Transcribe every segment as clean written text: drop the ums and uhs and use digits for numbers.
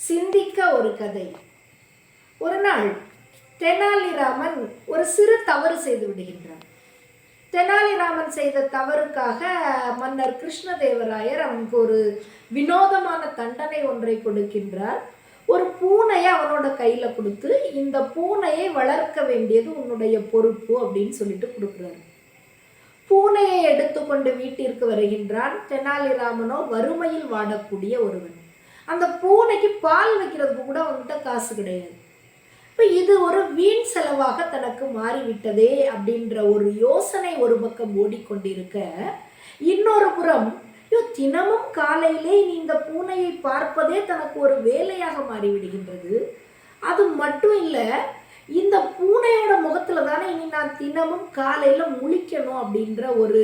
சிந்திக்க ஒரு கதை. ஒரு நாள் தெனாலிராமன் ஒரு சிறு தவறு செய்து விடுகின்றான். தெனாலிராமன் செய்த தவறுக்காக மன்னர் கிருஷ்ணதேவராயர் அவனுக்கு ஒரு வினோதமான தண்டனை ஒன்றை கொடுக்கின்றார். ஒரு பூனையை அவனோட கையில கொடுத்து, இந்த பூனையை வளர்க்க வேண்டியது உன்னுடைய பொறுப்பு அப்படின்னு சொல்லிட்டு கொடுக்குறாரு. பூனையை எடுத்துக்கொண்டு வீட்டிற்கு வருகின்றான். தெனாலிராமனோ வறுமையில் வாடக்கூடிய ஒருவன். அந்த பூனைக்கு பால் வைக்கிறதுக்கு கூட அவன்கிட்ட காசு கிடையாது. இப்போ இது ஒரு வீண் செலவாக தனக்கு மாறிவிட்டதே அப்படின்ற ஒரு யோசனை ஒரு பக்கம் ஓடிக்கொண்டிருக்க, இன்னொரு புறம் தினமும் காலையிலே நீ இந்த பூனையை பார்ப்பதே தனக்கு ஒரு வேலையாக மாறிவிடுகின்றது. அது மட்டும் இல்லை, இந்த பூனையோட முகத்துல தானே இனி நான் தினமும் காலையில முழிக்கணும் அப்படின்ற ஒரு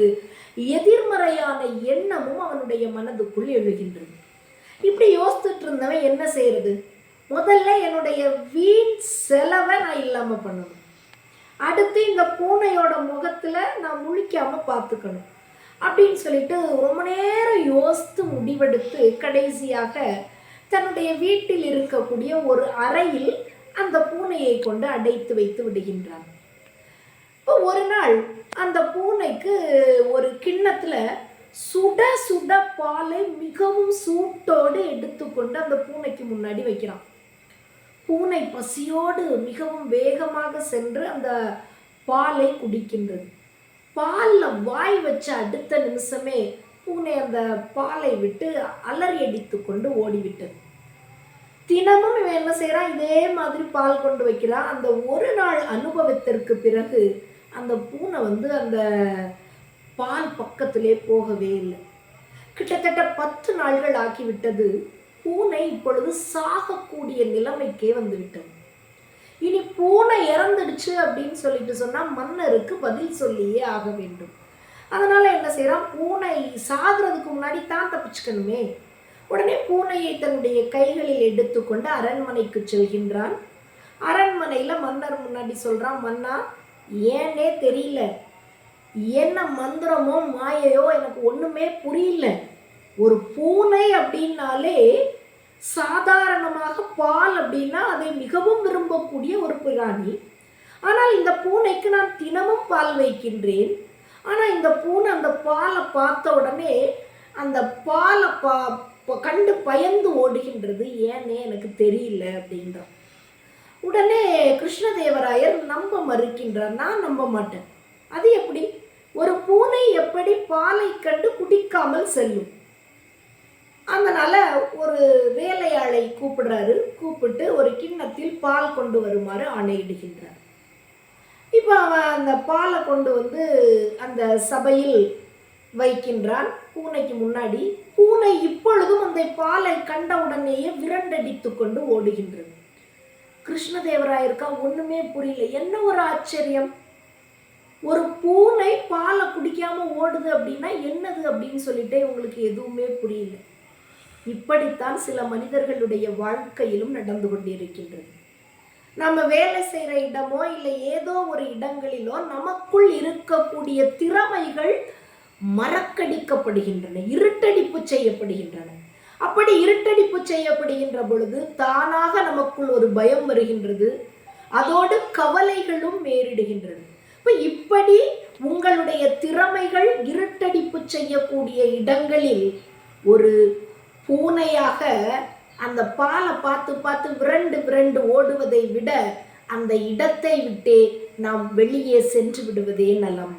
எதிர்மறையான எண்ணமும் அவனுடைய மனதுக்குள் எழுகின்றது. இப்படி யோசிச்சுட்டு இருந்தவன் என்ன செய்யறது? முதல்ல என்னுடைய வீண் செலவை நான் இல்லாம பண்ணணும். அடுத்து இந்த பூனையோட முகத்துல நான் முழிக்காம பார்த்துக்கணும் அப்படின்னு சொல்லிட்டு ரொம்ப நேரம் யோசித்து முடிவெடுத்து கடைசியாக தன்னுடைய வீட்டில் இருக்கக்கூடிய ஒரு அறையில் அந்த பூனையை கொண்டு அடைத்து வைத்து விடுகின்றான். இப்போ ஒரு நாள் அந்த பூனைக்கு ஒரு கிண்ணத்துல சுட சுட பாலை மிகவும் சூட்டோடு எடுத்துக்கொண்டு அந்த பூனைக்கு முன்னாடி வைக்கிறான். பூனை பசியோடு மிகவும் வேகமாக சென்று அந்த பாலை குடிக்கின்றது. பால்ல வாய் வச்ச அடுத்த நிமிஷமே பூனை அந்த பாலை விட்டு அலறி அடித்து கொண்டு ஓடிவிட்டது. தினமும் இவன் என்ன செய்யறான்? இதே மாதிரி பால் கொண்டு வைக்கிறான். அந்த ஒரு நாள் அனுபவத்திற்கு பிறகு அந்த பூனை அந்த பால் பக்கத்திலே போகவே இல்லை. கிட்டத்தட்ட 10 நாள்கள் ஆக்கிவிட்டது. பூனை இப்பொழுது சாகக்கூடிய நிலைமைக்கே வந்துவிட்டது. இனி பூனை இறந்துடுச்சு அப்படின்னு சொல்லிட்டு சொன்னா மன்னருக்கு பதில் சொல்லியே ஆக வேண்டும். அதனால என்ன செய்யறான்? பூனை சாகிறதுக்கு முன்னாடி தான் தப்பிச்சுக்கணுமே. உடனே பூனையை தன்னுடைய கைகளில் எடுத்துக்கொண்டு அரண்மனைக்கு செல்கின்றான். அரண்மனையில மன்னர் முன்னாடி சொல்றான், மன்னா, ஏன்னே தெரியல, என்ன மந்திரமோ மாயையோ எனக்கு ஒண்ணுமே புரியல. ஒரு பூனை அப்படின்னாலே சாதாரணமாக பால் அப்படின்னா அதை மிகவும் விரும்பக்கூடிய ஒரு பிராணி. ஆனால் இந்த பூனைக்கு நான் தினமும் பால் வைக்கின்றேன். ஆனால் இந்த பூனை அந்த பாலை பார்த்த உடனே அந்த பாலை கண்டு பயந்து ஓடுகின்றது. ஏன்னே எனக்கு தெரியல அப்படின்றான். உடனே கிருஷ்ணதேவராயர் நம்ப மறுக்கின்றார். நான் நம்ப மாட்டேன். அது எப்படி? ஒரு பூனை எப்படி பாலை கண்டு குடிக்காமல் செல்லும்? அதனால ஒரு வேலையாளை கூப்பிடுறாரு. கூப்பிட்டு ஒரு கிண்ணத்தில் பால் கொண்டு வருமாறு ஆணையிடுகின்றார். இப்போ அவன் அந்த பாலை கொண்டு அந்த சபையில் வைக்கின்றான் பூனைக்கு முன்னாடி. பூனை இப்பொழுதும் அந்த பாலை கண்டவுடனேயே விரண்டடித்து கொண்டு ஓடுகின்றது. கிருஷ்ணதேவராயருக்கா ஒண்ணுமே புரியல. என்ன ஒரு ஆச்சரியம்! ஒரு பூனை பாலை குடிக்காம ஓடுது அப்படின்னா என்னது அப்படின்னு சொல்லிட்டு உங்களுக்கு எதுவுமே புரியல. இப்படித்தான் சில மனிதர்களுடைய வாழ்க்கையிலும் நடந்து கொண்டிருக்கின்றது. நம்ம வேலை செய்யற இடமோ இல்லை ஏதோ ஒரு இடங்களிலோ நமக்குள் இருக்கக்கூடிய திறமைகள் மறக்கடிக்கப்படுகின்றன, இருட்டடிப்பு செய்யப்படுகின்றன. அப்படி இருட்டடிப்பு செய்யப்படுகின்ற பொழுது தானாக நமக்குள் ஒரு பயம் வருகின்றது. அதோடு கவலைகளும் மேறிடுகின்றது. இப்படி உங்களுடைய திறமைகள் இருட்டடிப்பு செய்யக்கூடிய இடங்களில் ஒரு பூனையாக அந்த பாலை பார்த்து பார்த்து விரண்டு விரண்டு ஓடுவதை விட அந்த இடத்தை விட்டே நாம் வெளியே சென்று விடுவதே நலம்.